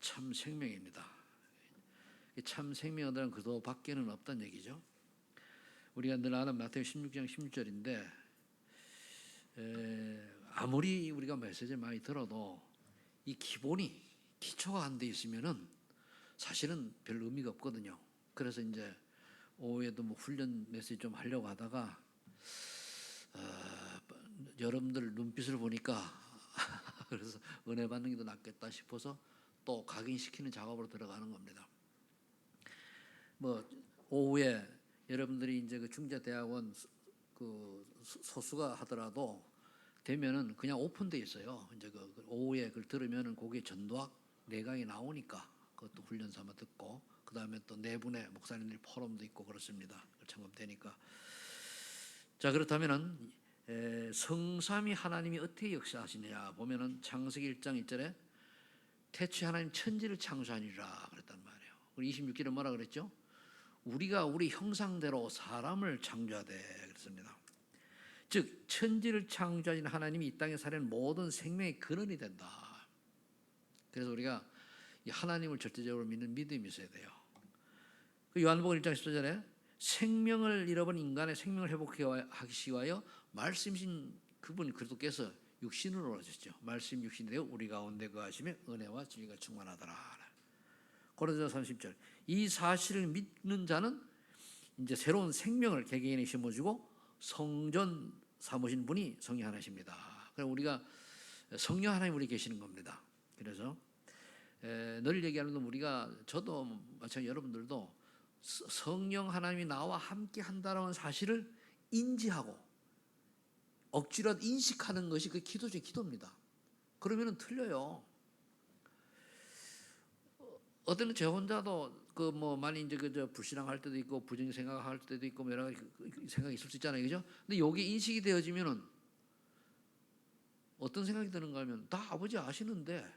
참 생명입니다. 참 생명은 그도 밖에는 없다는 얘기죠. 우리가 늘 아는 마태복음 16장 16절인데 아무리 우리가 메시지를 많이 들어도 이 기초가 안 돼 있으면은 사실은 별 의미가 없거든요. 그래서 이제 오후에도 뭐 훈련 메시지 좀 하려고 하다가 여러분들 눈빛을 보니까 그래서 은혜 받는 게 더 낫겠다 싶어서 또 각인시키는 작업으로 들어가는 겁니다. 뭐 오후에 여러분들이 이제 그 중자대학원 그 소수가 하더라도 되면은 그냥 오픈돼 있어요. 이제 그 오후에 그걸 들으면은 거기에 전도학 내강이 나오니까 그것도 훈련 삼아 듣고 그 다음에 또 네 분의 목사님들 포럼도 있고 그렇습니다. 참고되니까. 자, 그렇다면은 성삼위 하나님이 어떻게 역사하시느냐 보면은 창세기 1장 1절에 태초에 하나님 천지를 창조하니라 그랬단 말이에요. 우리 26절에 뭐라 그랬죠? 우리가 우리 형상대로 사람을 창조하되 그랬습니다. 즉 천지를 창조하신 하나님이 이 땅에 사는 모든 생명의 근원이 된다. 그래서 우리가 이 하나님을 절대적으로 믿는 믿음이 있어야 돼요. 그 요한복음 1장 14절에 생명을 잃어버린 인간의 생명을 회복하기 위하여 말씀이신 그분 그리스도께서 육신으로 오셨죠. 말씀 육신이 되어 우리 가운데 거하시며 은혜와 진리가 충만하더라. 고린도서 30절 이 사실을 믿는 자는 이제 새로운 생명을 개개인에 심어주고 성전 삼으신 분이 성령 하나십니다. 그럼 우리가 성령 하나님 우리 계시는 겁니다. 그래서 늘 얘기하는 건 우리가 저도 마찬가지 여러분들도 성령 하나님이 나와 함께 한다는 사실을 인지하고 억지로 인식하는 것이 그 기도의 기도입니다. 그러면은 틀려요. 어떤 제 혼자도 그 뭐 많이 이제 그저 불신앙할 때도 있고 부정 생각할 때도 있고 여러 가지 생각이 있을 수 있잖아요, 그죠? 근데 여기 인식이 되어지면은 어떤 생각이 드는가 하면 다 아버지 아시는데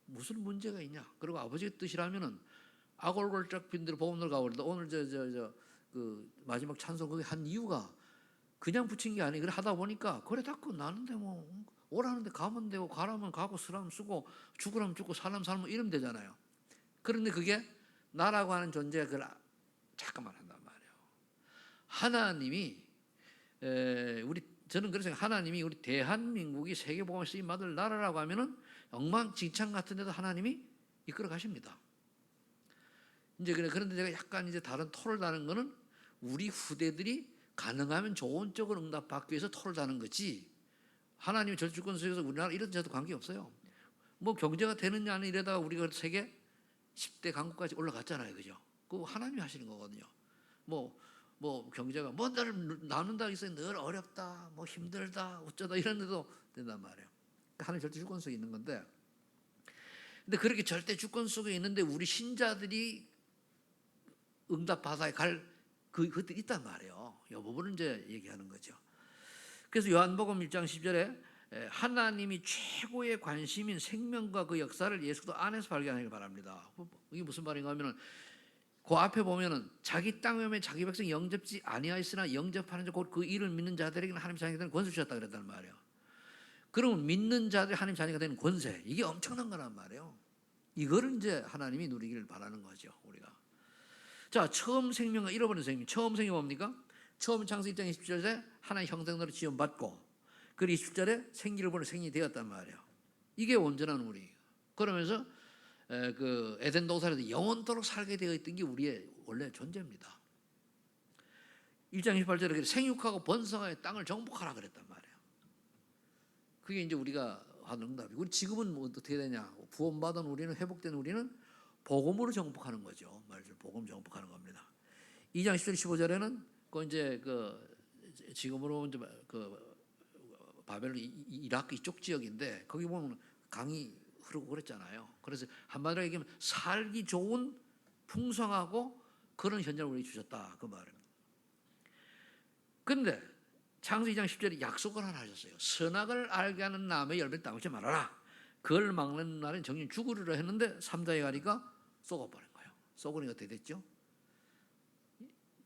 무슨 문제가 있냐? 그리고 아버지의 뜻이라면은 아골골짝 빈들 보험들 가버리다 오늘 그 마지막 찬송 거기 한 이유가 그냥 붙인 게 아니고 그래 하다 보니까 그래 자꾸 나는데 뭐 오라는데 가면 되고 가라면 가고 쓰라면 쓰고 죽으라면 죽고 살라면 살면 이러면 되잖아요. 그런데 그게 나라고 하는 존재가 그걸 잠깐만 한단 말이에요. 하나님이 저는 그래서 하나님이 우리 대한민국이 세계복음에 쓰임 받을 나라라고 하면은 엉망진창 같은데도 하나님이 이끌어 가십니다. 이제 그런데 제가 약간 이제 다른 토를 다는 거는 우리 후대들이 가능하면 좋은 쪽으로 응답받기 위해서 토를 다는 거지. 하나님이 절주권 속에서 우리나라 이런 데도 관계 없어요. 뭐 경제가 되느냐 안 이러다가 우리가 세계 10대 강국까지 올라갔잖아요, 그죠? 그거 하나님이 하시는 거거든요. 뭐 경제가 늘 나눈다 있어요. 늘 어렵다, 뭐 힘들다, 어쩌다 이런데도 된단 말이에요. 하나님 절대 주권 속에 있는 건데, 근데 그렇게 절대 주권 속에 있는데 우리 신자들이 응답 받아야 갈 그것들이 있단 말이에요. 이 부분을 이제 얘기하는 거죠. 그래서 요한복음 1장 10절에 하나님이 최고의 관심인 생명과 그 역사를 예수도 안에서 발견하길 바랍니다. 이게 무슨 말인가 하면은 그 앞에 보면은 자기 땅에 오면 자기 백성 영접지 아니하였으나 영접하는 자 곧 그 이를 믿는 자들에게는 하나님 자녀가 되는 권세 주셨다 그랬단 말이에요. 그러면 믿는 자들이 하나님 자녀가 되는 권세 이게 엄청난 거란 말이에요. 이거를 이제 하나님이 누리기를 바라는 거죠, 우리가. 자, 처음 생명과 잃어버린 생명. 처음 생명이 뭡니까? 처음 창세기 1장 20절에 하나의 형상대로 지음받고 그리고 20절에 생기를 보는 생이 되었단 말이에요. 이게 온전한 우리. 그러면서 그 에덴 동산에서 영원토록 살게 되어 있던 게 우리의 원래 존재입니다. 1장 28절에 생육하고 번성하여 땅을 정복하라 그랬단 말이에요. 그게 이제 우리가 하는 응답이고 우리 지금은 뭐 어떻게 되냐? 구원받은 우리는 회복된 우리는 복음으로 정복하는 거죠. 말을 복음 정복하는 겁니다. 2장 10절 15절에는 그 이제 그 지금으로 이제 그 바벨론 이라크 이쪽 지역인데 거기 보면 강이 흐르고 그랬잖아요. 그래서 한마디로 얘기하면 살기 좋은 풍성하고 그런 현장을 우리에게 주셨다 그 말입니다. 그런데 창세기 2장 10절에 약속을 하나 하셨어요. 선악을 알게 하는 나무의 열매를 따먹지 말아라. 그걸 막는 날은 정녕 죽으리라 했는데 3장에 가니까 쏘고버린 거예요. 쏘고니까 어떻게 됐죠?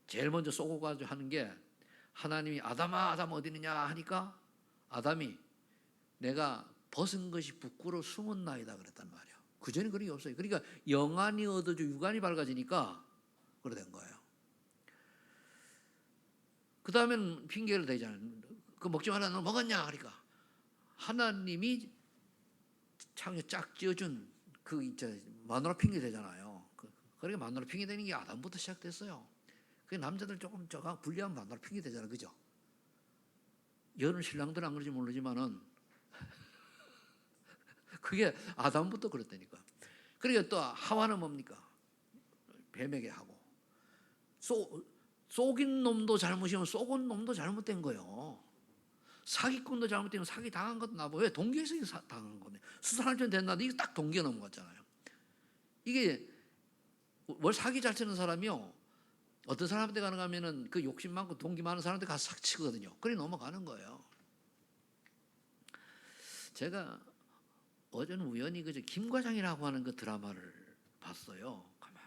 제일 먼저 쏘고 가지고 하는 게 하나님이 아담아 어디 있느냐 하니까 아담이 내가 벗은 것이 부끄러워 숨은 나이다 그랬단 말이에요. 그전에 그런 게 없어요. 그러니까 영안이 얻어져 육안이 밝아지니까 그래 된 거예요. 그 다음에는 핑계를 대잖아요. 그 먹지 말라, 너 먹었냐? 그러니까 하나님이 창에 짝 지어준 그 이제 마누라 핑계 되잖아요. 그러니까 마누라 핑계 되는 게 아담부터 시작됐어요. 그 남자들 조금 저가 불리한 마누라 핑계 되잖아, 그죠? 여느 신랑들은 안 그런지 모르지만은 그게 아담부터 그랬다니까. 그러니까 또 하와는 뭡니까? 뱀에게 하고 속인 놈도 잘못이면 속은 놈도 잘못된 거예요. 사기꾼도 잘못되면 사기 당한 것도 나고. 왜? 동기에서 당한 건데. 수산활전 됐나도 이게 딱 동기에 넘어갔잖아요. 이게 뭘 사기 잘 치는 사람이요, 어떤 사람한테 가는 가면은 그 욕심 많고 동기 많은 사람한테 가서 싹 치거든요. 그래 넘어가는 거예요. 제가 어제는 우연히 그저 김과장이라고 하는 그 드라마를 봤어요. 가만히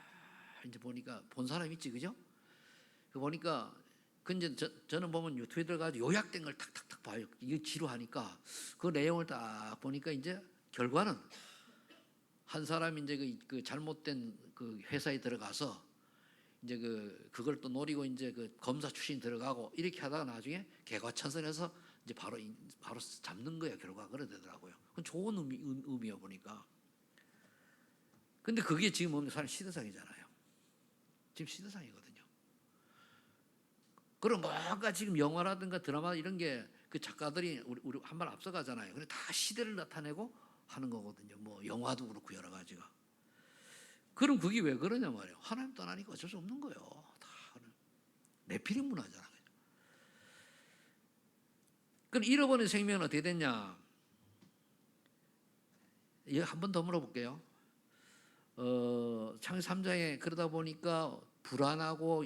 이제 보니까 본 사람 있지, 그죠? 그 보니까 근데 저는 보면 유튜브에 들어가서 요약된 걸 탁탁탁 봐요. 이게 지루하니까 그 내용을 딱 보니까 이제 결과는 한 사람이 이제 그 잘못된 그 회사에 들어가서 이제 그걸 또 노리고 이제 그 검사 출신 들어가고 이렇게 하다가 나중에 개과천선해서 이제 바로 잡는 거예요. 결과가 그래 되더라고요. 그건 좋은 의미여 보니까. 근데 그게 지금 없는 사람 시대상이잖아요. 지금 시대상이거든요. 그럼 뭔가 지금 영화라든가 드라마 이런 게 그 작가들이 우리 한 발 앞서가잖아요. 근데 다 시대를 나타내고 하는 거거든요. 뭐 영화도 그렇고 여러 가지가. 그럼 그게 왜 그러냐 말이에요. 하나님 떠나니까 어쩔 수 없는 거예요. 다 내피리 문화잖아요. 그럼 잃어버린 생명은 어떻게 됐냐? 한 번 더 물어볼게요. 창세기 3장에 그러다 보니까 불안하고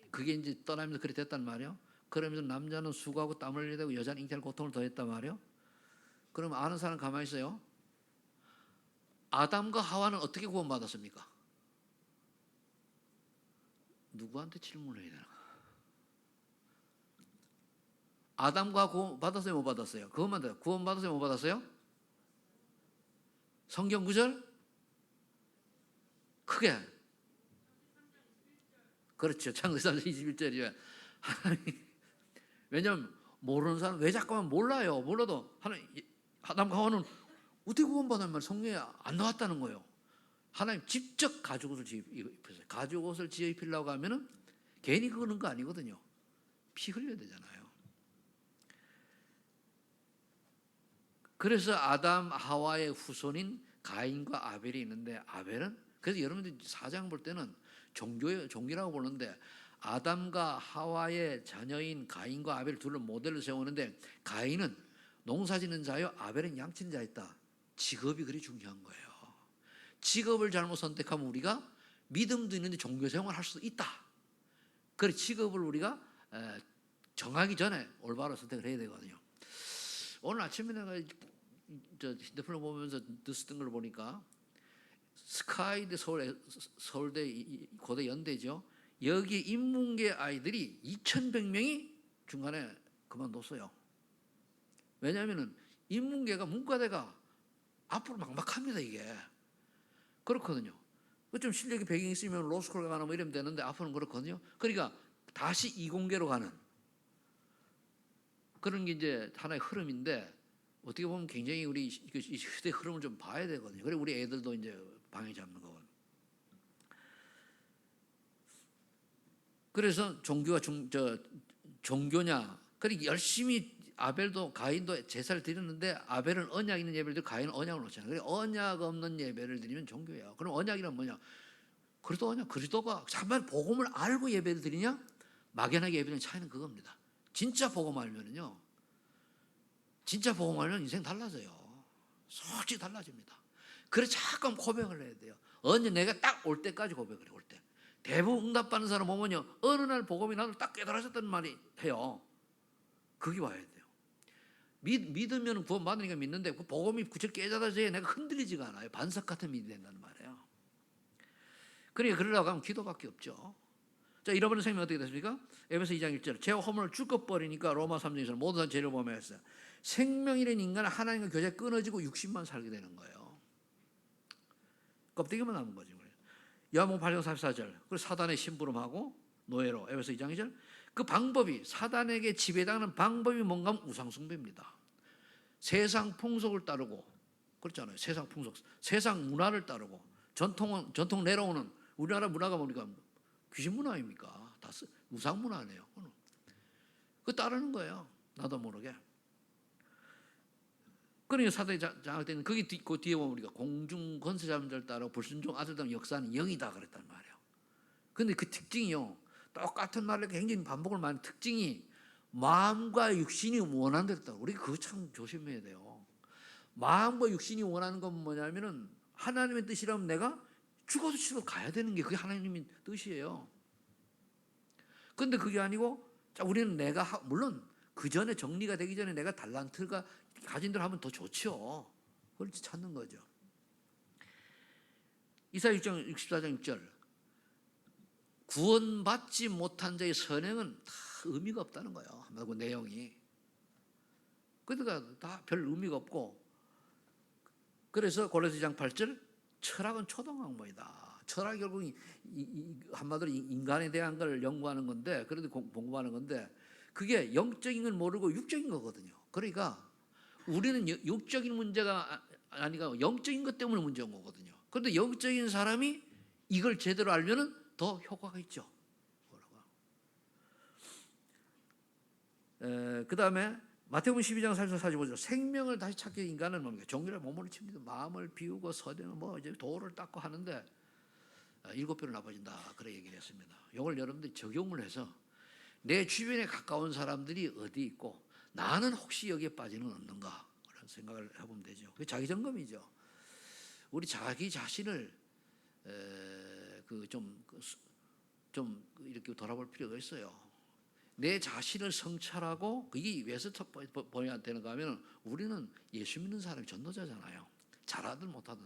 그게 이제 떠나면서 그렇게 됐단 말이에요. 그러면서 남자는 수고하고 땀을 흘려야 되고 여자는 잉태할 고통을 더했단 말이에요. 그럼 아는 사람 가만히 있어요. 아담과 하와는 어떻게 구원받았습니까? 누구한테 질문을 해야 되나? 아담과 구원 받았어요, 못 받았어요? 그것만 더 구원 받았어요, 못 받았어요? 성경 구절 크게. 그렇죠. 창세기 3장 21절이에요. 왜냐하면 모르는 사람 왜 자꾸만 몰라요. 몰라도 하나님, 아담과 하와는 어떻게 구원받은 말 성경에 안 나왔다는 거예요. 하나님 직접 가죽옷을 입혔어요. 가죽옷을 지어 입히려고 하면은 괜히 그러는 거 아니거든요. 피 흘려야 되잖아요. 그래서 아담 하와의 후손인 가인과 아벨이 있는데, 아벨은 그래서 여러분들 사장 볼 때는 종교라고 보는데 아담과 하와의 자녀인 가인과 아벨 둘을 모델로 세우는데, 가인은 농사짓는 자요, 아벨은 양치는 자였다. 직업이 그리 중요한 거예요. 직업을 잘못 선택하면 우리가 믿음도 있는데 종교 생활을 할 수도 있다. 그래 직업을 우리가 정하기 전에 올바로 선택을 해야 되거든요. 오늘 아침에 내가 저 핸드폰을 보면서 뉴스뜬 걸 보니까 스카이대 서울대 고대 연대죠. 여기 인문계 아이들이 2,100명이 중간에 그만뒀어요. 왜냐하면은 인문계가 문과대가 앞으로 막막합니다. 이게 그렇거든요. 좀 실력이 배경이 있으면 로스쿨 가나 뭐 이러면 되는데 앞으로는 그렇거든요. 그러니까 다시 이공계로 가는 그런 게 이제 하나의 흐름인데, 어떻게 보면 굉장히 우리 이 시대 흐름을 좀 봐야 되거든요. 그래 우리 애들도 이제 방해 잡는 거거든요. 그래서 종교가 종교냐? 그러니까 열심히 아벨도 가인도 제사를 드렸는데 아벨은 언약 있는 예배를 드리고 가인은 언약을 놓잖아요. 그래 언약 없는 예배를 드리면 종교예요. 그럼 언약이란 뭐냐? 그리스도 언약, 그리스도가 정말 복음을 알고 예배를 드리냐, 막연하게 예배드리는 차이는 그겁니다. 진짜 복음 알면은요, 진짜 복음 알면 인생 달라져요. 솔직히 달라집니다. 그래서 잠깐 고백을 해야 돼요. 언제 내가 딱 올 때까지 고백을 해요. 올 때. 대부분 응답받는 사람 보면요, 어느 날 복음이 나를 딱 깨달아졌다는 말이 해요. 그게 와야 돼요. 믿으면 구원 받으니까 믿는데 그 복음이 구체 깨달아져야 내가 흔들리지가 않아요. 반석 같은 믿음이 된다는 말이에요. 그러니까 그러려고 하면 기도밖에 없죠. 자, 잃어버린 생명 어떻게 됐습니까? 에베소 2장 1절. 죄와 허물을 줄것 버리니까 로마 3장에서는 모든 사람 죄를 범하였어요. 생명이라는 인간은 하나님과 교제가 끊어지고 육신만 살게 되는 거예요. 껍데기만 남은 거죠. 요한복음 8장 44절. 그리고 사단의 심부름하고 노예로 에베소 2장 2절. 그 방법이 사단에게 지배당하는 방법이 뭔가 하면 우상숭배입니다. 세상 풍속을 따르고 그렇잖아요. 세상 풍속, 세상 문화를 따르고 전통 내려오는 우리나라 문화가 뭡니까? 귀신 문화 아닙니까? 다 우상 문화네요. 그 따르는 거예요. 나도 모르게. 그러니까 사단이 장할 때는 거기 그 뒤에 보면 우리가 공중 권세 잡은 자를 따라 불순종 아들들 역사는 영이다 그랬단 말이에요. 근데 그 특징이요. 똑같은 말을 굉장히 반복을 많은 특징이 마음과 육신이 원하는 대로 따라. 우리 그거 참 조심해야 돼요. 마음과 육신이 원하는 건 뭐냐면은 하나님의 뜻이라면 내가 죽어도 치러 가야 되는 게 그게 하나님의 뜻이에요. 근데 그게 아니고 자 우리는 내가 물론 그 전에 정리가 되기 전에 내가 달란트가 가진 대로 하면 더 좋죠. 그걸 찾는 거죠. 이사야 6장 64장 6절. 구원받지 못한 자의 선행은 다 의미가 없다는 거예요. 그 내용이. 그러니까 다 별 의미가 없고 그래서 골로새 2장 8절 철학은 초등학문이다. 철학이 결국 한마디로 인간에 대한 걸 연구하는 건데 그래도 공부하는 건데 그게 영적인 걸 모르고 육적인 거거든요. 그러니까 우리는 육적인 문제가 아니고 영적인 것 때문에 문제인 거거든요. 그런데 영적인 사람이 이걸 제대로 알면은 더 효과가 있죠. 그 다음에 마태복음 12장 44-45절 생명을 다시 찾기 인간은 뭡니까? 종일에 몸을 칩니다. 마음을 비우고 서대는 뭐 이제 도를 닦고 하는데 7배로 나빠진다. 그래 얘기를 했습니다. 이걸 여러분들이 적용을 해서 내 주변에 가까운 사람들이 어디 있고 나는 혹시 여기에 빠지는 없는가 그런 생각을 해보면 되죠. 그게 자기 점검이죠. 우리 자기 자신을 좀 이렇게 돌아볼 필요가 있어요. 내 자신을 성찰하고 그게 왜서 보여야 되는가 하면 우리는 예수 믿는 사람이 전도자잖아요. 잘하든 못하든.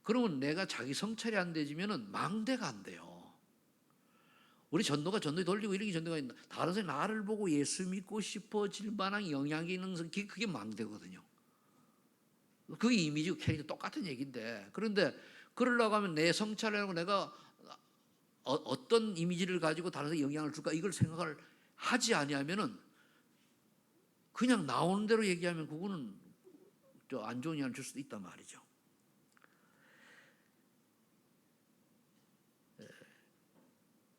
그러면 내가 자기 성찰이 안 되지면은 망대가 안 돼요. 우리 전도에 돌리고 이런 게 전도가 있나? 다른 사람이 나를 보고 예수 믿고 싶어질 만한 영향이 있는 그게 망대거든요. 그게 이미지 캐릭터 똑같은 얘기인데 그런데 그러려고 하면 내 성찰을 하고 내가 어떤 이미지를 가지고 다른 사람에 영향을 줄까 이걸 생각을 하지 아니하면은 그냥 나오는 대로 얘기하면 그거는 안 좋은 영향을 줄 수도 있단 말이죠.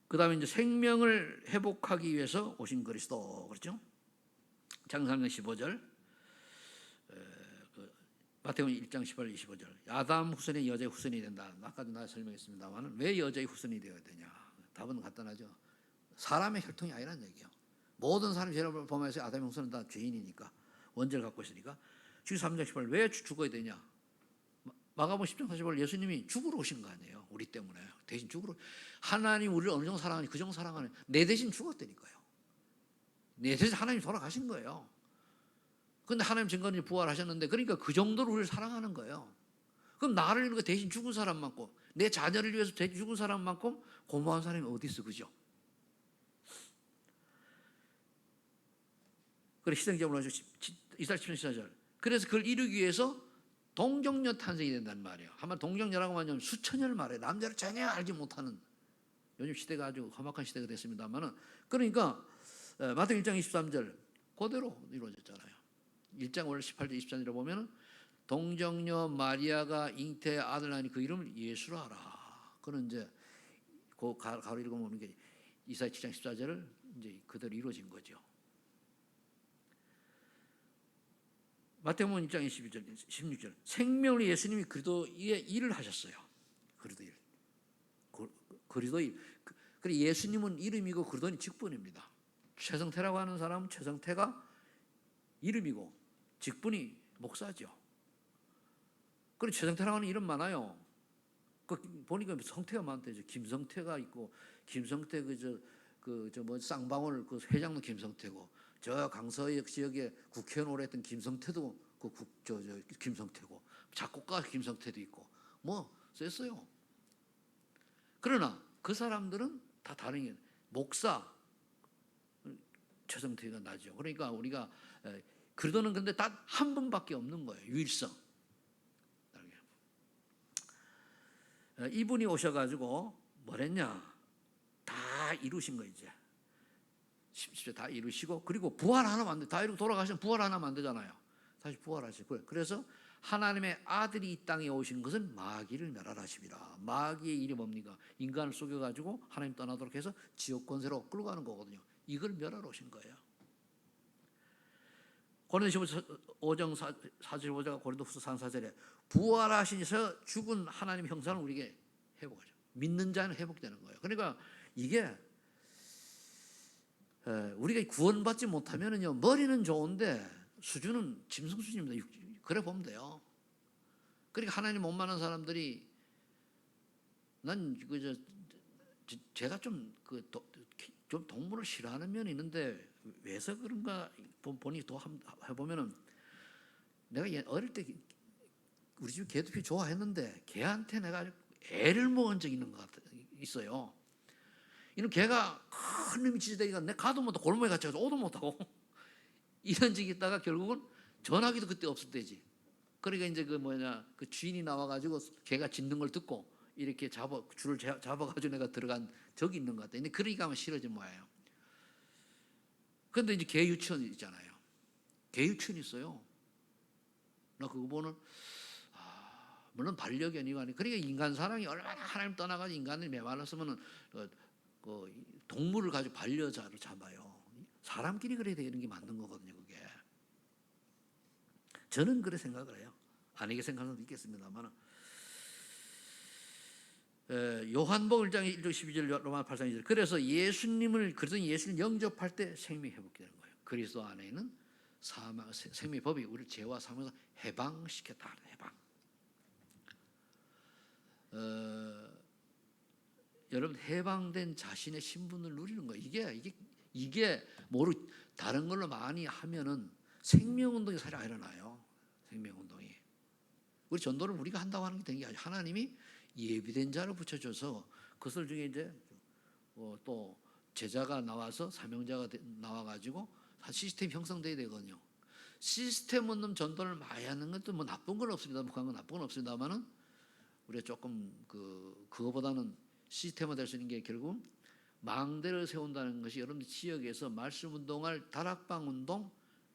그 다음에 이제 생명을 회복하기 위해서 오신 그리스도 그렇죠? 장사면 15절 마태복음 1장 18, 25절 아담 후손이 여자의 후손이 된다. 아까도 나 설명했습니다만 왜 여자의 후손이 되어야 되냐? 답은 간단하죠. 사람의 혈통이 아니란 얘기예요. 모든 사람이 죄를 범해서 아담의 후손은 다 죄인이니까 원죄를 갖고 있으니까 주기 3장 18 왜 죽어야 되냐? 마가복음 10장 45절 예수님이 죽으러 오신 거 아니에요. 우리 때문에 대신 죽으러 하나님 우리를 어느 정도 사랑하니 그 정도 사랑하는 내 대신 죽었다니까요. 내 대신 하나님 돌아가신 거예요. 근데 하나님 증거는 부활하셨는데 그러니까 그 정도로 우리를 사랑하는 거예요. 그럼 나를 이렇게 대신 죽은 사람만큼 내 자녀를 위해서 대신 죽은 사람만큼 고마운 사람이 어디 있어 그죠? 그래 희생제물로 하시고 이스라엘 10년 14절 그래서 그걸 이루기 위해서 동정녀 탄생이 된단 말이에요. 한번 동정녀라고 하면 수천년을 말해요. 남자를 전혀 알지 못하는 요즘 시대가 아주 험악한 시대가 됐습니다만은 그러니까 마태복음 1장 23절 그대로 이루어졌잖아요. 1장 월 18절 23절에 보면 동정녀 마리아가 잉태의 아들 낳으니 그 이름을 예수로 하라. 그는 이제 그 가로 읽어보면 게 이사야 7장 14절을 이제 그대로 이루어진 거죠. 마태복음 1장 22절 16절 생명으로 예수님이 그리스도의 일을 하셨어요. 그리스도 일. 그리스도 일. 그래 예수님은 이름이고 그리스도는 직분입니다. 최성태라고 하는 사람은 최성태가 이름이고 직분이 목사죠. 그리고 최성태라고 하는 이름 많아요. 그 보니까 성태가 많대죠. 김성태가 있고 김성태 뭐 쌍방울 그 회장도 김성태고 저 강서역 지역에 국회의원 오래 했던 김성태도 김성태고 작곡가 김성태도 있고 뭐 셌어요. 그러나 그 사람들은 다 다른 게 목사 최성태가 나죠. 그러니까 우리가 그러더는 근데 단 한 분밖에 없는 거예요. 유일성. 이분이 오셔가지고 뭐랬냐? 다 이루신 거 이제. 십시오 다 이루시고 그리고 부활하면 안 돼. 다 이루고 돌아가시면 부활하면 안 되잖아요. 다시 부활하시고요. 그래서 하나님의 아들이 이 땅에 오신 것은 마귀를 멸하라심이라. 마귀의 일이 뭡니까? 인간을 속여가지고 하나님 떠나도록 해서 지옥 권세로 끌고 가는 거거든요. 이걸 멸하러 오신 거예요. 고린도서 5장 4절 5절 고린도후서 4장 4절에 부활하시서 죽은 하나님 형상을 우리에게 회복하죠. 믿는 자는 회복되는 거예요. 그러니까 이게 우리가 구원받지 못하면은요 머리는 좋은데 수준은 짐승 수준입니다. 그래 보면 돼요. 그러니까 하나님 못 만난 사람들이 난 제가 좀 동물을 싫어하는 면이 있는데 왜서 그런가 보니 또 해보면은 내가 어릴 때 우리 집 개도 좋아했는데 개한테 내가 애를 먹은 적이 있는 것 있어요. 이런 개가 큰 놈이 지지대기가 내 가도 못하고 골목에 갇혀서 오도 못하고 이런 적이 있다가 결국은 전화기도 그때 없을 때지. 그러니까 이제 그 주인이 나와가지고 개가 짖는 걸 듣고 이렇게 줄을 잡아가지고 내가 들어간 적이 있는 것 같아. 근데 그러니까 하면 싫어진 거예요. 근데 이제 개 유치원 있잖아요. 개 유치원 있어요. 나 그거 보는 물론 반려견이고 아니 그러니까 인간 사랑이 얼마나 하나님 떠나가지고 인간을 메말랐으면은 동물을 가지고 반려자를 잡아요. 사람끼리 그래야 되는 게 맞는 거거든요. 그게 저는 그렇게 생각을 해요. 아니게 생각하는 사람도 있겠습니다만 요한복음 1장 1절 12절 로마 8장 2절 그래서 예수님을 영접할 때 생명이 회복되는 거예요. 그리스도 안에는 생명의 법이 우리를 죄와 사망에서 해방시켰다. 해방. 여러분 해방된 자신의 신분을 누리는 거예요. 이게 다른 걸로 많이 하면은 생명운동이 사실 안 일어나요. 생명운동이. 우리 전도를 우리가 한다고 하는 게 된 게 아니라 하나님이 예비된 자를 붙여줘서 그것을 중에 이제 또 제자가 나와서 사명자가 나와가지고 시스템이 형성돼야 되거든요. 시스템 없는 전도를 많이 하는 것도 뭐 나쁜 건 없습니다. 나쁜 건 없습니다만은 우리가 조금 그거보다는 시스템화 될 수 있는 게 결국 망대를 세운다는 것이 여러분들 지역에서 말씀 운동할 다락방 운동,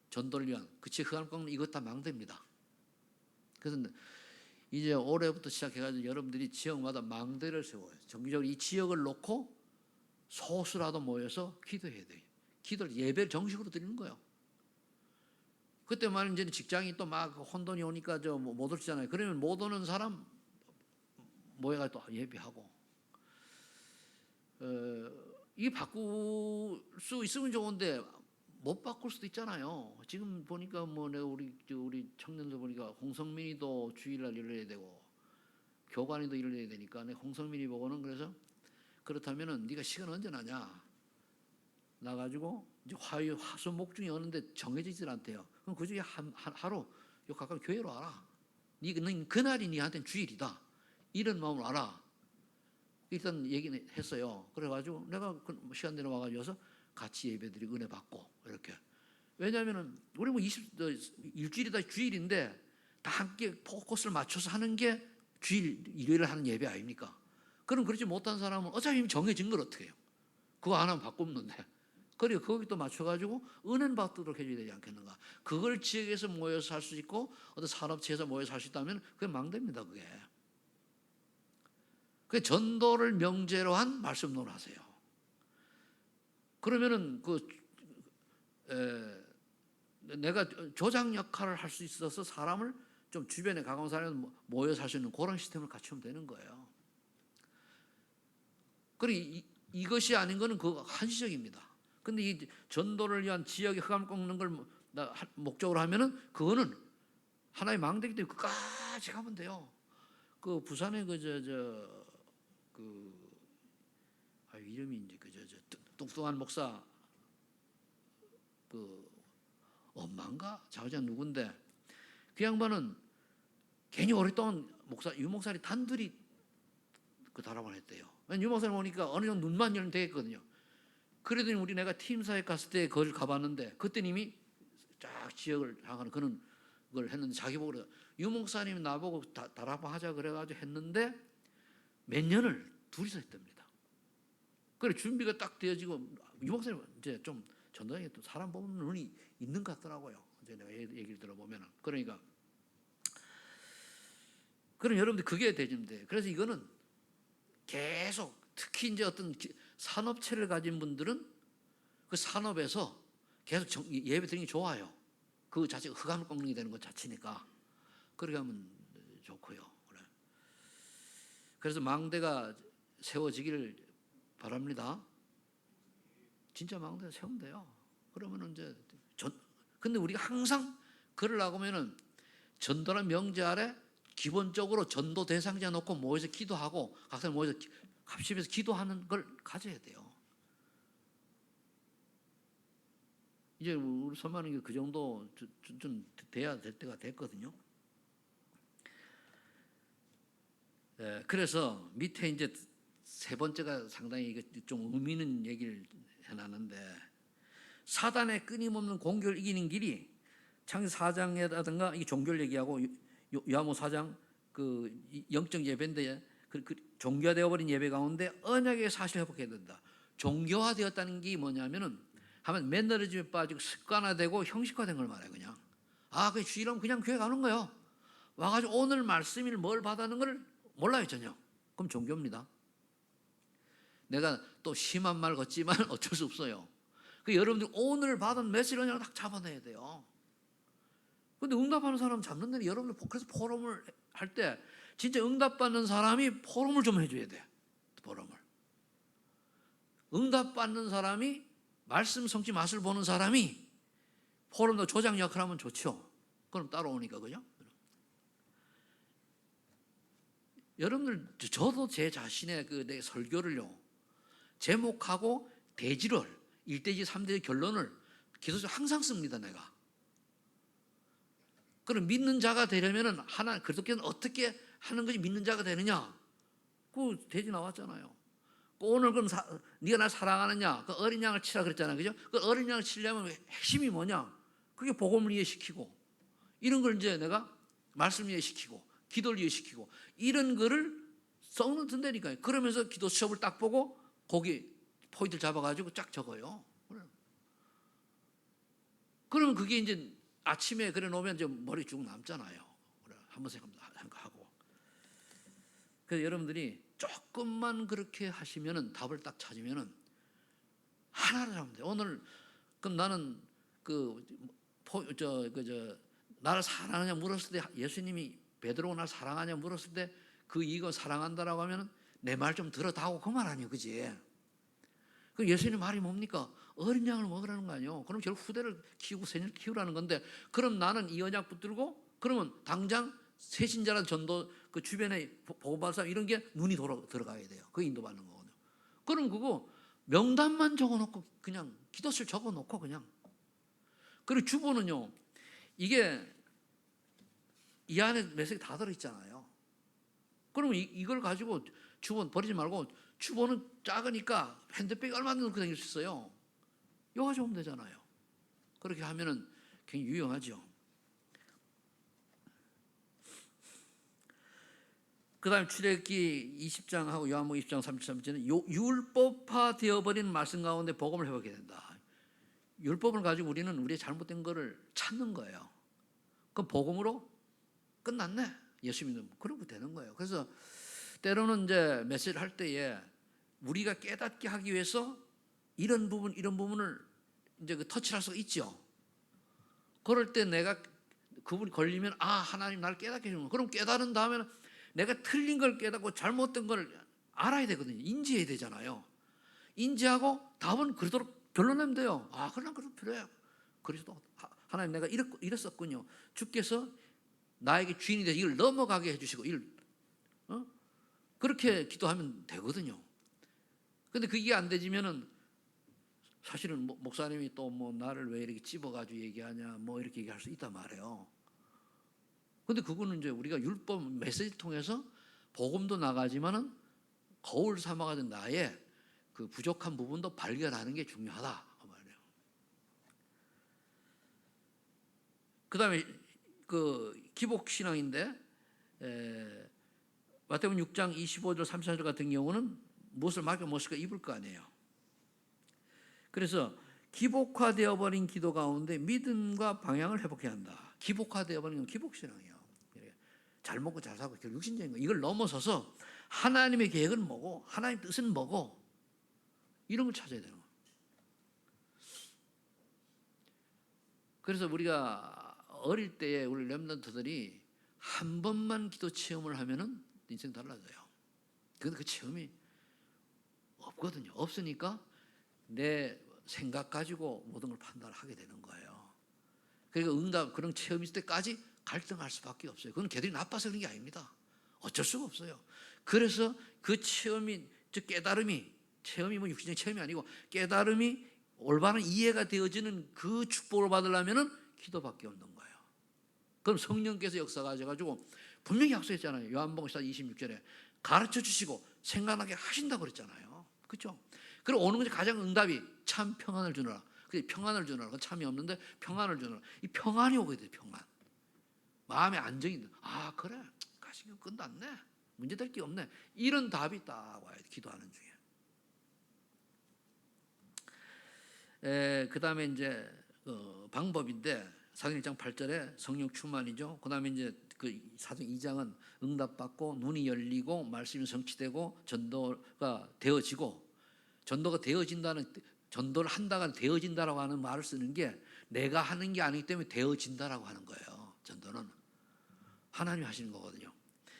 전도를 위한 그치 흑암광 이것 다 망대입니다. 그래서 이제 올해부터 시작해가지고 여러분들이 지역마다 망대를 세워요. 정기적으로 이 지역을 놓고 소수라도 모여서 기도해야 돼요. 기도를 예배를 정식으로 드리는 거예요. 그때만 이제 직장이 또 막 혼돈이 오니까 못 오시잖아요. 그러면 못 오는 사람 모여가 또 예배하고 이게 바꿀 수 있으면 좋은데 못 바꿀 수도 있잖아요. 지금 보니까 내가 우리 청년들 보니까 홍성민이도 주일날 일해야 되고 교관이도 일해야 되니까 내 홍성민이 보고는 그래서 그렇다면은 네가 시간 언제 나냐? 나가지고 이제 화수 목 중에 어는데 정해지질 않대요. 그럼 그 중에 하루 요 가까운 교회로 와라. 는 그날이 니한테는 주일이다. 이런 마음으로 알아. 일단 얘기는 했어요. 그래가지고 내가 시간 내로 와가지고 같이 예배드리고 은혜 받고 이렇게. 왜냐하면은 우리 일주일이다 주일인데 다 함께 포커스를 맞춰서 하는 게 일요일에 하는 예배 아닙니까? 그럼 그렇지 못한 사람은 어차피 이미 정해진 걸 어떻게 해요? 그거 안 하면 바꾸는데. 그리고 거기 또 맞춰가지고 은혜 받도록 해줘야 되지 않겠는가? 그걸 지역에서 모여서 할 수 있고 어떤 산업체에서 모여서 할 수 있다면 그게 망대입니다. 그게. 그 전도를 명제로 한 말씀론을 하세요. 그러면은 내가 조장 역할을 할 수 있어서 사람을 좀 주변에 가까운 사람이 모여 살 수 있는 그런 시스템을 갖추면 되는 거예요. 그리고 이것이 아닌 것은 한시적입니다. 근데 이 전도를 위한 지역에 흑암 꺾는 걸 목적으로 하면은 그거는 하나의 망대기 때문에 끝까지 가면 돼요. 부산에 이름이 이제 뚱뚱한 목사 엄마인가 자우장 누군데 그 양반은 괜히 오랫동안 유 목사님 단둘이 다락을 했대요. 유 목사님 오니까 어느 정도 눈만 열면 되겠거든요. 그러더니 내가 팀사에 갔을 때 그걸 가봤는데 그때 이미 쫙 지역을 향하는 그걸 했는데 자기 보고 유 목사님이 나보고 다락방 하자 그래가지고 했는데 몇 년을 둘이서 했답니다. 그래 준비가 딱 되어지고 유 목사님 이제 좀 전도장에 또 사람 보는 눈이 있는 것 같더라고요. 이제 내가 얘기를 들어보면은. 그러니까 그럼 여러분들 그게 되는데, 그래서 이거는 계속 특히 이제 어떤 산업체를 가진 분들은 그 산업에서 계속 예배 드리는 게 좋아요. 그 자체가 흑암을 꺾는 게 되는 것 자체니까 그렇게 하면 좋고요. 그래서 망대가 세워지기를 바랍니다. 진짜 망대가 세우면 돼요. 그러면 이제 근데 우리가 항상 그러려고 하면은 전도란 명제 아래 기본적으로 전도 대상자 놓고 모여서 기도하고 각자 모여서 합심해서 기도하는 걸 가져야 돼요. 이제 우리 선만은 게 그 정도 좀 돼야 될 때가 됐거든요. 예, 그래서 밑에 이제 세 번째가 상당히 좀 의미 있는 얘기를 해놨는데, 사단의 끊임없는 공격을 이기는 길이 창세기 4장이라든가 이게 종교를 얘기하고 요한복음 4장 그 영적 예배인데 그 종교화되어 버린 예배 가운데 언약의 사실을 회복해야 된다. 종교화되었다는 게 뭐냐면은 하면 매너리즘에 빠지고 습관화되고 형식화된 걸 말해요. 그냥 그 주일하면 그냥 교회 가는 거예요. 와가지고 오늘 말씀을 뭘 받았는 걸 몰라요 전혀. 그럼 종교입니다. 내가 또 심한 말 같지만 어쩔 수 없어요. 그 여러분들 오늘 받은 메시지를 그냥 딱 잡아내야 돼요. 근데 응답하는 사람 잡는 데는 여러분들 그래서 포럼을 할 때 진짜 응답받는 사람이 포럼을 좀 해줘야 돼. 포럼을. 응답받는 사람이 말씀 성취 맛을 보는 사람이 포럼도 조장 역할을 하면 좋죠. 그럼 따라오니까 그죠? 여러분들 저도 제 자신의 내 설교를요 제목하고 대지를 1대지 3대지 결론을 기도서 항상 씁니다. 내가. 그럼 믿는 자가 되려면은 하나 그리스도께서는 어떻게 하는 것이 믿는 자가 되느냐? 그 대지 나왔잖아요. 오늘 그럼 네가 날 사랑하느냐? 그 어린 양을 치라 그랬잖아요. 그죠? 그 어린 양을 치려면 핵심이 뭐냐? 그게 복음을 이해시키고 이런 걸 이제 내가 말씀 이해시키고 기도를 이해시키고 이런 거를 썩는 든다니까요. 그러면서 기도 수업을 딱 보고 거기 포인트를 잡아가지고 쫙 적어요. 그러면 그게 이제 아침에 그래 놓으면 이제 머리 쭉 남잖아요. 한 번씩 하고. 그래서 여러분들이 조금만 그렇게 하시면은 답을 딱 찾으면은 하나를 하면 돼요. 오늘 그럼 나는 나를 사랑하냐 물었을 때 예수님이 베드로가 날 사랑하냐 물었을 때 그 이거 사랑한다라고 하면은 내 말 좀 들어다오 그 말 아니에요, 그지? 그 예수님 말이 뭡니까? 어린 양을 먹으라는 거 아니에요. 그럼 결국 후대를 키우고 세대를 키우라는 건데, 그럼 나는 이 언약 붙들고 그러면 당장 새신자란 전도 그 주변에 보고받을 사람 이런 게 눈이 들어가야 돼요. 그 인도받는 거거든요. 그럼 그거 명단만 적어놓고 그냥 기도실 적어놓고 그냥. 그리고 주보는요, 이게 이 안에 메시지 다 들어있잖아요. 그러면 이걸 가지고 주보 버리지 말고, 주보는 작으니까 핸드백에 얼마나 넣고 다닐 수 있어요. 이거 가지고 오면 되잖아요. 그렇게 하면은 굉장히 유용하죠. 그 다음에 출애굽기 20장하고 요한복음 20장 33절은 율법화 되어버린 말씀 가운데 복음을 회복해야 된다. 율법을 가지고 우리는 우리의 잘못된 거를 찾는 거예요. 그럼 복음으로 끝났네. 예수 믿으면 그러고 되는 거예요. 그래서 때로는 이제 메시지를 할 때에 우리가 깨닫게 하기 위해서 이런 부분을 이제 터치할 수가 있죠. 그럴 때 내가 그분이 걸리면 하나님 나를 깨닫게 해주는 거예요. 그럼 깨달은 다음에는 내가 틀린 걸 깨닫고 잘못된 걸 알아야 되거든요. 인지해야 되잖아요. 인지하고 답은 그러도록 결론내면 돼요. 그럼 그래도 필요해요. 그리스도 하나님 내가 이랬었군요. 주께서 나에게 주인이 되서 이걸 넘어가게 해주시고 그렇게 기도하면 되거든요. 근데 그게 안 되지면은 사실은 목사님이 또 나를 왜 이렇게 찝어가지고 얘기하냐 이렇게 얘기할 수 있단 말이에요. 근데 그거는 이제 우리가 율법 메시지 통해서 복음도 나가지만은 거울 삼아가 된 나의 그 부족한 부분도 발견하는 게 중요하다 그 말이에요. 그 다음에 그 기복 신앙인데 마태복음 6장 25절 34절 같은 경우는 무엇을 맡겨 무엇을 입을 거 아니에요. 그래서 기복화되어 버린 기도 가운데 믿음과 방향을 회복해야 한다. 기복화되어 버린 건 기복신앙이에요. 잘 먹고 잘 살고 결국 육신적인 거. 이걸 넘어서서 하나님의 계획은 뭐고 하나님의 뜻은 뭐고 이런 걸 찾아야 되는 거예요. 그래서 우리가 어릴 때에 우리 렘넌트들이 한 번만 기도 체험을 하면은 인생 달라져요. 근데 그 체험이 없거든요. 없으니까 내 생각 가지고 모든 걸 판단하게 되는 거예요. 그러니까 응답 그런 체험이 있을 때까지 갈등할 수밖에 없어요. 그건 걔들이 나빠서 그런 게 아닙니다. 어쩔 수가 없어요. 그래서 그 체험이, 즉 깨달음이, 체험이 뭐 육신적 체험이 아니고 깨달음이 올바른 이해가 되어지는 그 축복을 받으려면은 기도밖에 없는 거예요. 그럼 성령께서 역사하셔가지고 분명히 약속했잖아요. 요한복음 26절에 가르쳐 주시고 생각나게 하신다고 그랬잖아요. 그렇죠? 그리고 오는 것이 가장 응답이 참 평안을 주노라. 그 평안을 주노라. 참이 없는데 평안을 주노라. 이 평안이 오게 돼. 평안. 마음의 안정이. 아 그래. 가시면 끝났네. 문제될 게 없네. 이런 답이 딱 와요. 기도하는 중에. 그 다음에 이제 방법인데 사도행 1장 8절에 성령 충만이죠. 그 다음에 이제 그 사도행 2장은 응답받고 눈이 열리고 말씀이 성취되고 전도가 되어지고, 전도가 되어진다는, 전도를 한다가 되어진다라고 하는 말을 쓰는 게 내가 하는 게 아니기 때문에 되어진다라고 하는 거예요. 전도는 하나님이 하시는 거거든요.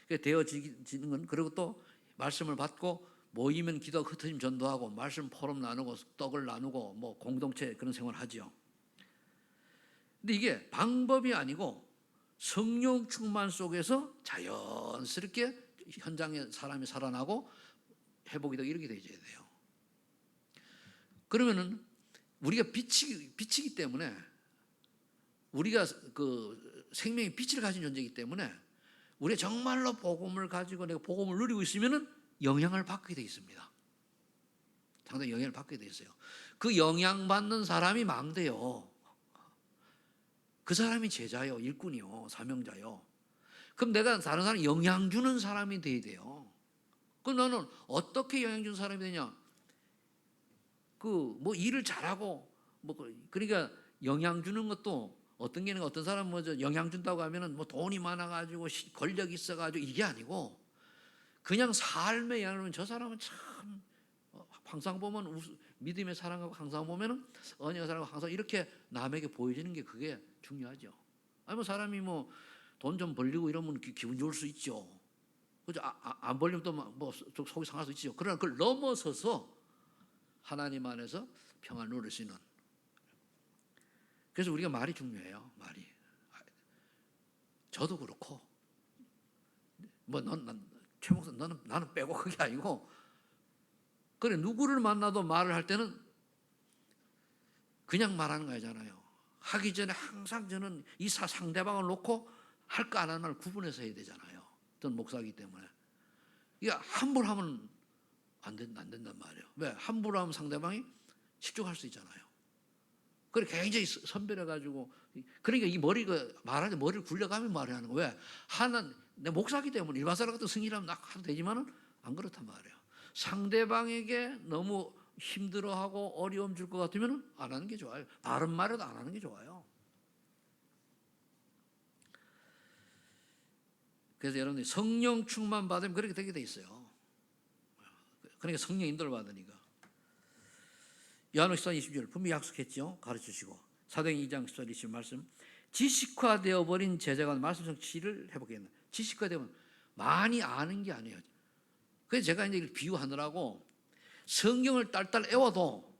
되어지는 건, 그리고 또 말씀을 받고 모이면 기도하고 흩어지면 전도하고 말씀 포럼 나누고 떡을 나누고 뭐 공동체 그런 생활을 하죠. 근데 이게 방법이 아니고 성령 충만 속에서 자연스럽게 현장에 사람이 살아나고 회복이 되고 이렇게 되어야 돼요. 그러면은 우리가 빛이기 때문에, 우리가 그 생명의 빛을 가진 존재이기 때문에 우리가 정말로 복음을 가지고 내가 복음을 누리고 있으면은 영향을 받게 돼 있습니다. 상당히 영향을 받게 돼 있어요. 그 영향받는 사람이 망대요. 그 사람이 제자요, 일꾼이요, 사명자요. 그럼 내가 다른 사람 영향 주는 사람이 돼야 돼요. 그럼 너는 어떻게 영향 주는 사람이 되냐? 그 뭐 일을 잘하고 뭐 그러니까 영향 주는 것도 어떤 게는 어떤 사람 뭐저 영향 준다고 하면은 뭐 돈이 많아가지고 권력이 있어가지고 이게 아니고 그냥 삶의 영향을. 저 사람은 참 항상 보면 믿음의 사랑하고 항상 보면은 언약의 사랑하고 항상 이렇게 남에게 보여지는 게 그게 중요하죠. 아니 뭐 사람이 뭐 돈 좀 벌리고 이러면 기분 좋을 수 있죠. 그죠? 안 벌리면 또 뭐 속이 상할 수 있죠. 그러나 그걸 넘어서서 하나님 안에서 평안을 누릴 수 있는. 그래서 우리가 말이 중요해요. 말이. 저도 그렇고 뭐 최 목사 나는 빼고 그게 아니고, 그래 누구를 만나도 말을 할 때는 그냥 말하는 거 아니잖아요. 하기 전에 항상 저는 이 상대방을 놓고 할까 안 하는 걸 구분해서 해야 되잖아요. 저는 목사이기 때문에. 이게 함부로 하면 안 된단 말이에요. 왜? 함부로 하면 상대방이 실족할 수 있잖아요. 그래 굉장히 선별해가지고, 그러니까 이 머리가 말하는 머리를 굴려가면 말을 하는 거예요. 왜? 내 목사기 때문에 일반 사람 같은 승리라면 나 하도 되지만은 안 그렇단 말이에요. 상대방에게 너무 힘들어하고 어려움 줄 것 같으면 안 하는 게 좋아요. 바른 말은 안 하는 게 좋아요. 그래서 여러분들이 성령 충만 받으면 그렇게 되게 돼 있어요. 그러니까 성령 인도를 받으니까. 요한복음 20절 분명히 약속했죠. 가르치시고. 사도행 2장 10절 20절 말씀. 지식화되어 버린 제자가 말씀 성취를 회복했나. 지식화되면 많이 아는 게 아니에요. 그래서 제가 이제 비유하느라고 성경을 딸딸 애워도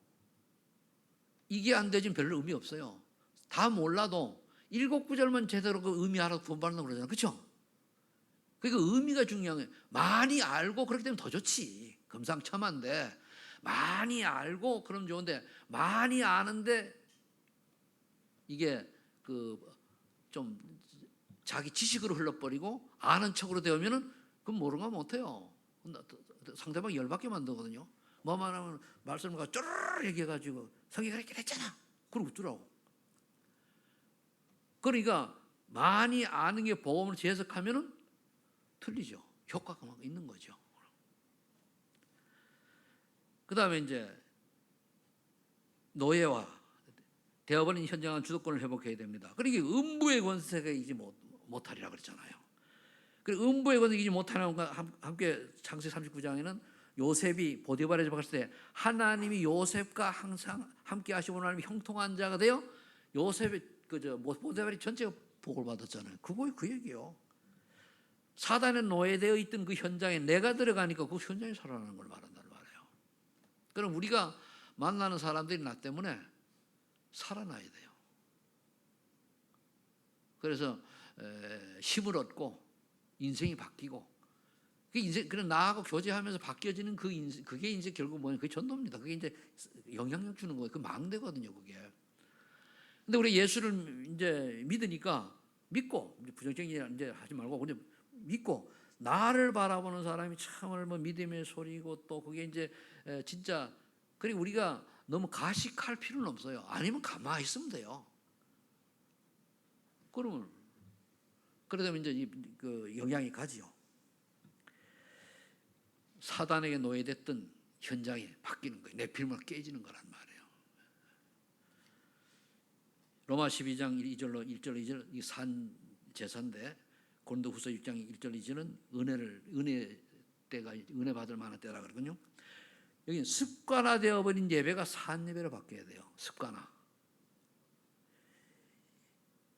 이게 안 되지면 별로 의미 없어요. 다 몰라도 7구절만 제대로 그 의미 알아서 구원받는다고 그러잖아요. 그렇죠? 그러니까 의미가 중요한 거예요. 많이 알고 그렇기 때문에 더 좋지. 금상첨화인데 많이 알고 그럼 좋은데, 많이 아는데 이게 그 좀 자기 지식으로 흘러버리고 아는 척으로 되면은 그건 모르는 거 못해요. 상대방 열받게 만들거든요. 뭐만 하면 말씀을 가지고 쪼르르 얘기해가지고 성경이 그렇게 됐잖아. 그러고 웃더라고. 그러니까 많이 아는 게 복음을 재해석하면은 틀리죠. 효과가 막 있는 거죠. 그 다음에 이제 노예와 되어버린 현장은 주도권을 회복해야 됩니다. 그러니까 음부의 권세가 이지 못하리라 그랬잖아요. 그리고 음부의 권세가 이지 못하는 것과 함께 창세기 39장에는 요셉이 보디발에서 봤을 때 하나님이 요셉과 항상 함께 하시고 하나님이 형통한 자가 되어 요셉이 보디발이 전체가 복을 받았잖아요. 그거 그 얘기요. 사단의 노예되어 있던 그 현장에 내가 들어가니까 그 현장이 살아나는 걸 말한다는 말이에요. 그럼 우리가 만나는 사람들이 나 때문에 살아나야 돼요. 그래서 힘을 얻고 인생이 바뀌고 그런 나하고 교제하면서 바뀌어지는 그 인생, 그게 이제 결국 뭐냐, 그게 전도입니다. 그게 이제 영향력 주는 거예요. 그 망대거든요, 그게. 근데 우리 예수를 이제 믿으니까 믿고 부정적인 이제 하지 말고 그냥 믿고 나를 바라보는 사람이 참을 믿음의 소리고 또 그게 이제 진짜 그리고 우리가 너무 가식할 필요는 없어요. 아니면 가만히 있으면 돼요. 그러면 그러면 이제 그 영향이 가지요. 사단에게 노예됐던 현장이 바뀌는 거예요. 네피림으로 깨지는 거란 말이에요. 로마 12장 2절로 1절 2절 이 산 제사인데 고린도후서 6장 1절 2절은 은혜 때가 은혜 받을 만한 때라 그러거든요. 여기는 습관화되어 버린 예배가 산 예배로 바뀌어야 돼요. 습관화.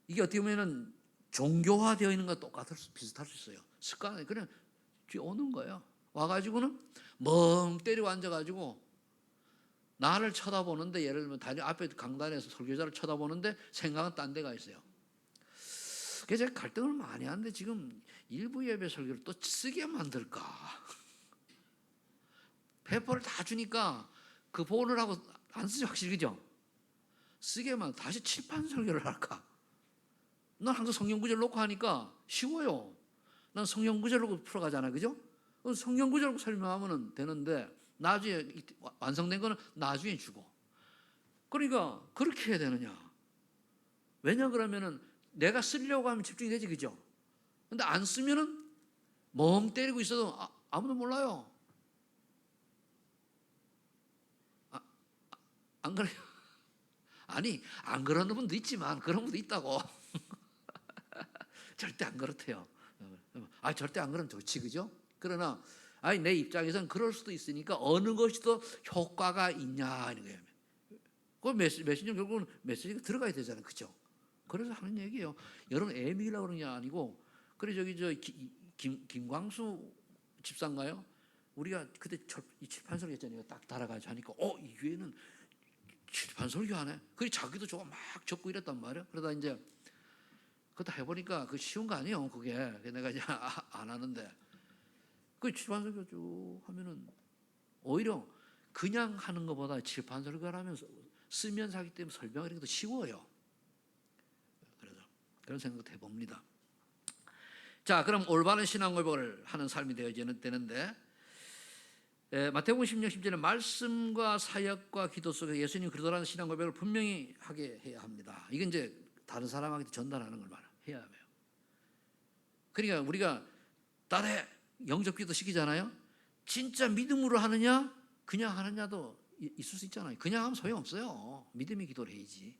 이게 어떻게 보면은 종교화되어 있는 것과 비슷할 수 있어요. 습관화 그냥 오는 거예요. 와가지고는 멍 때리고 앉아가지고 나를 쳐다보는데 예를 들면 다리 앞에 강단에서 설교자를 쳐다보는데 생각은 딴 데가 있어요. 그래서 제가 갈등을 많이 하는데 지금 일부 예배 설교를 또 쓰게 만들까? 페퍼를 다 주니까 그 본을 하고 안 쓰지 확실히 그죠? 쓰게만 다시 칠판 설교를 할까? 난 항상 성경 구절 놓고 하니까 쉬워요. 난 성경 구절 놓고 풀어가잖아, 그죠? 성경 구절 놓고 설명하면 되는데 나중에 완성된 거는 나중에 주고. 그러니까 그렇게 해야 되느냐? 왜냐 그러면은 내가 쓰려고 하면 집중이 되지, 그죠? 근데 안 쓰면은 멍 때리고 있어도 아무도 몰라요. 안 그래요? 아니, 안 그러는 분도 있지만 그런 분도 있다고. 절대 안 그렇대요. 절대 안 그러면 좋지, 그죠? 그러나, 내 입장에서는 그럴 수도 있으니까 어느 것이 더 효과가 있냐, 이런 거예요. 그 메시지는 결국은 메시지가 들어가야 되잖아요, 그죠? 그래서 하는 얘기예요. 여러분, 애미라고 그런 게 아니고, 그래, 김광수 집사인가요? 우리가 그때 이 칠판 설교 했잖아요. 딱 달아가지고 하니까, 이 교회는 칠판 설교하네. 그래 자기도 저거 막 적고 이랬단 말이야. 그러다 이제 그것도 해보니까 그 쉬운 거 아니에요. 그게 내가 이제 안 하는데 그 칠판 설교 쭉 하면은 오히려 그냥 하는 것보다 칠판 설교를 하면서 쓰면서 하기 때문에 설명하는 게 더 쉬워요. 그래서 그런 생각도 해봅니다. 자, 그럼 올바른 신앙 고백을 하는 삶이 되는데 마태복음 16, 10절에 말씀과 사역과 기도 속에 예수님이 그러더라는 신앙 고백을 분명히 하게 해야 합니다. 이건 이제 다른 사람에게 전달하는 걸 해야 해요. 그러니까 우리가 딸의 영접 기도 시키잖아요. 진짜 믿음으로 하느냐 그냥 하느냐도 있을 수 있잖아요. 그냥 하면 소용없어요. 믿음의 기도를 해야지.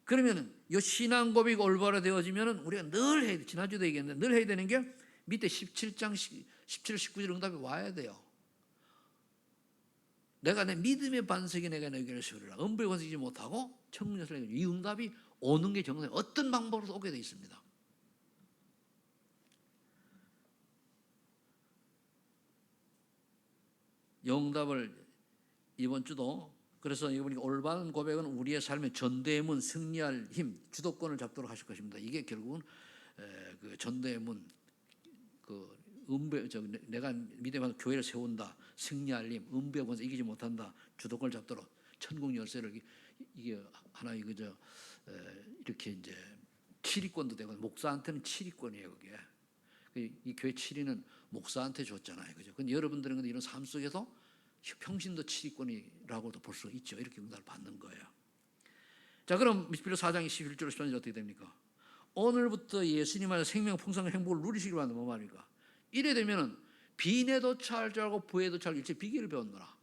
그러면 이 신앙 고백이 올바로 되어지면 우리가 늘 해야 돼. 지난주도 얘기했는데 늘 해야 되는 게 밑에 17장 17, 19절 응답이 와야 돼요. 내가 내 믿음의 반석이 내가 너에게 세우리라. 음부의 권세이지 못하고 천국 열쇠를 이 응답이 오는 게 정상. 어떤 방법으로 오게 돼 있습니다. 영답을 이번 주도 그래서 이번에 올바른 고백은 우리의 삶의 전도의 문, 승리할 힘, 주도권을 잡도록 하실 것입니다. 이게 결국은 그 전도의 문, 그 내가 믿음의 교회를 세운다, 승리할 힘, 음부의 권세 이기지 못한다, 주도권을 잡도록 천국 열쇠를 이게 하나 이렇게 이제 7위권도 되고 목사한테는 7위권이에요 그게. 이 교회 7위는 목사한테 줬잖아요, 그죠? 근데 여러분들은 이런 삶 속에서 평신도 7위권이라고도 볼 수 있죠. 이렇게 응답을 받는 거예요. 자, 그럼 빌립보 4장 21절 10절이 어떻게 됩니까? 오늘부터 예수님 안에 생명 풍성한 행복을 누리시기로 하는 뭐 말입니까? 이래 되면은 빈에도 찰 줄 알고 부에도 찰 일체 비결을 배웠노라.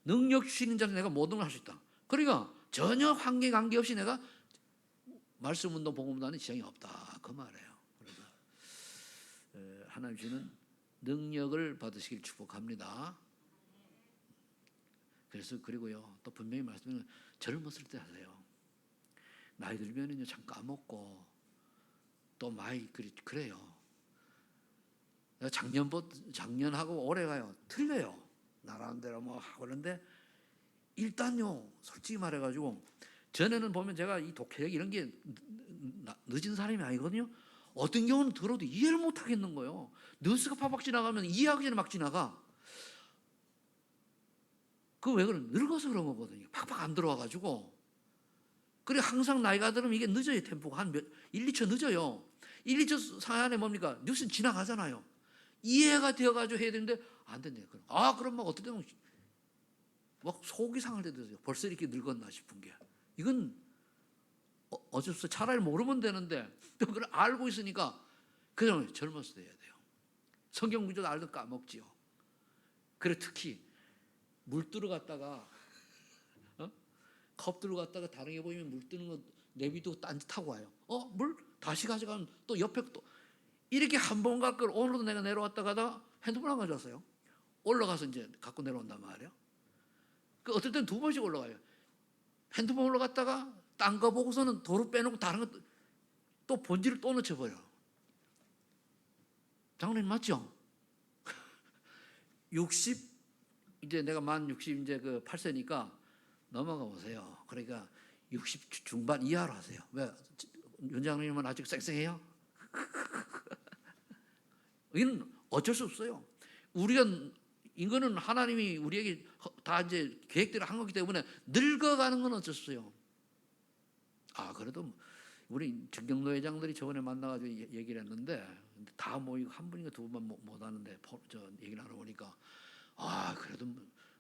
능력 주시는 자는 내가 모든 걸 할 수 있다. 그러니까 전혀 관계 없이 내가 말씀 운동 복음 운동하는 지장이 없다 그 말이에요. 그래서 하나님 주시는 능력을 받으시길 축복합니다. 그래서 그리고요 또 분명히 말씀드리면 젊었을 때 하세요. 나이 들면은요 참 까먹고 또 많이 그래요. 작년하고 올해가요 틀려요. 나름대로 뭐 하고 그런데 일단요 솔직히 말해가지고 전에는 보면 제가 이 독해력 이런 게 늦은 사람이 아니거든요. 어떤 경우는 들어도 이해를 못 하겠는 거예요. 뉴스가 팍팍 지나가면 이해하기 전에 막 지나가. 그 왜 그래? 늙어서 그런 거거든요. 팍팍 안 들어와가지고. 그래 항상 나이가 들으면 이게 늦어요. 템포가 한 1, 2초 늦어요. 1, 2초 사이에 뭡니까? 뉴스는 지나가잖아요. 이해가 되어가지고 해야 되는데 안 된대요. 그럼 막 어떨 때는 막 속이 상할 때도 있어요. 벌써 이렇게 늙었나 싶은 게. 이건 어쩔 수 없어. 차라리 모르면 되는데 또 그걸 알고 있으니까 그냥 젊었을 때 해야 돼요. 성경 구조도 알도 까먹지요. 그래 특히 물 들어갔다가 컵 들어갔다가 다른 게 보이면 물 뜨는 거 내비두고 딴짓 타고 와요. 물 다시 가져가면 또 옆에 또 이렇게 한 번 갖고 오늘도 내가 내려왔다 가다가 핸드폰 안 가져왔어요. 올라가서 이제 갖고 내려온단 말이에요. 그 어떨 땐 2번씩 올라가요. 핸드폰 올라갔다가 딴 거 보고서는 도로 빼놓고 다른 거 또 본질을 또 놓쳐버려. 장로님 맞죠? 60 이제 내가 만 60 이제 그 8세니까 넘어가 보세요. 그러니까 60 중반 이하로 하세요. 왜? 윤장님은 아직 쌩쌩해요? 이건 어쩔 수 없어요. 우리가 이거는 하나님이 우리에게 다 이제 계획대로 한 거기 때문에 늙어가는 건 어쩔 수 없어요. 그래도 우리 정경로 회장들이 저번에 만나가지고 얘기를 했는데 다 모이고 한 분인가 두 분만 못 하는데 저 얘기를 하러 보니까 그래도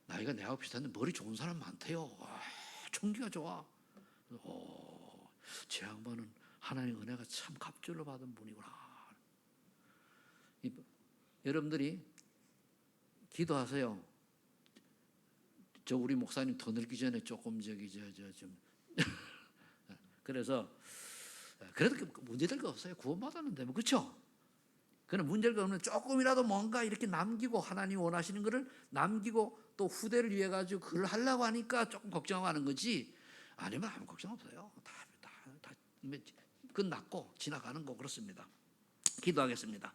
나이가 내하고 비슷한데 머리 좋은 사람 많대요. 총기가 좋아. 제 양반은 하나님의 은혜가 참 갑절로 받은 분이구나. 여러분들이 기도하세요. 저 우리 목사님 더 늙기 전에 조금 좀 그래서 그래도 문제될 거 없어요. 구원받았는데 뭐 그렇죠? 그는 문제가 없는 조금이라도 뭔가 이렇게 남기고 하나님 원하시는 것을 남기고 또 후대를 위해 가지고 그걸 하려고 하니까 조금 걱정하고 하는 거지. 아니면 아무 걱정 없어요. 다 끝났고 지나가는 거 그렇습니다. 기도하겠습니다.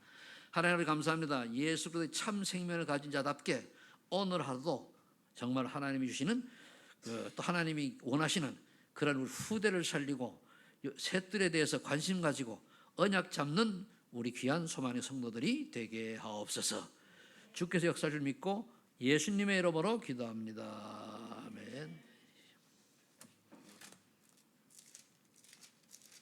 하나님 감사합니다. 예수 그리스도의 참 생명을 가진 자답게 오늘 하루도 정말 하나님이 주시는 또 하나님이 원하시는 그런 우리 후대를 살리고 셋들에 대해서 관심 가지고 언약 잡는 우리 귀한 소망의 성도들이 되게 하옵소서. 주께서 역사를 믿고 예수님의 이름으로 기도합니다.